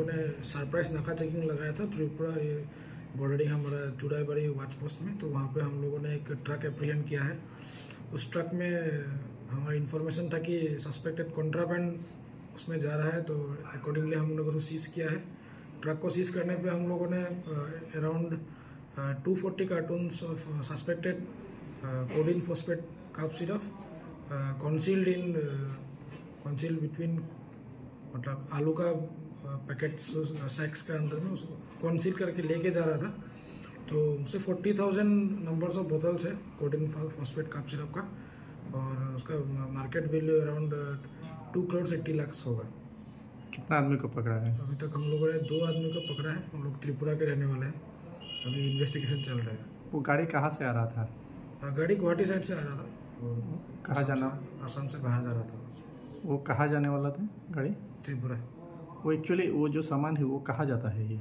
लोगों ने सरप्राइज नाका चेकिंग लगाया था त्रिपुरा ये बॉर्डरिंग हमारा चुड़ाईबाड़ी वाच पोस्ट में। तो वहाँ पे हम लोगों ने एक ट्रक एप्रीहेंड किया है। उस ट्रक में हमारी इन्फॉर्मेशन था कि सस्पेक्टेड कॉन्ट्राबैंड उसमें जा रहा है, तो अकॉर्डिंगली हम लोगों को सीज किया है। ट्रक को सीज करने पे हम लोगों ने around 240 cartons of suspected codeine phosphate cough syrup concealed between, मतलब आलू का पैकेट सैक्स का अंदर में उसको कंसील करके लेके जा रहा था। तो उससे 40,000 नंबर्स ऑफ बोतल्स है कोडिन फॉस्फेट कफ सिरप का, और उसका market value around 2 crore 80 lakh होगा। कितना आदमी को पकड़ा है? अभी तक हम लोगों ने 2 आदमी को पकड़ा है। हम लोग त्रिपुरा के रहने वाले हैं। अभी इन्वेस्टिगेशन चल रहा है। वो गाड़ी कहाँ से आ रहा था? गाड़ी गुवाहाटी साइड से आ रहा था और कहाँ जाना? असम से बाहर जा रहा था। वो कहाँ जाने वाला था गाड़ी? त्रिपुरा। वो एक्चुअली वो जो सामान है वो कहाँ जाता है ये?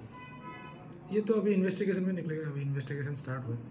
ये तो अभी इन्वेस्टिगेशन में निकलेगा। अभी इन्वेस्टिगेशन स्टार्ट हुआ है।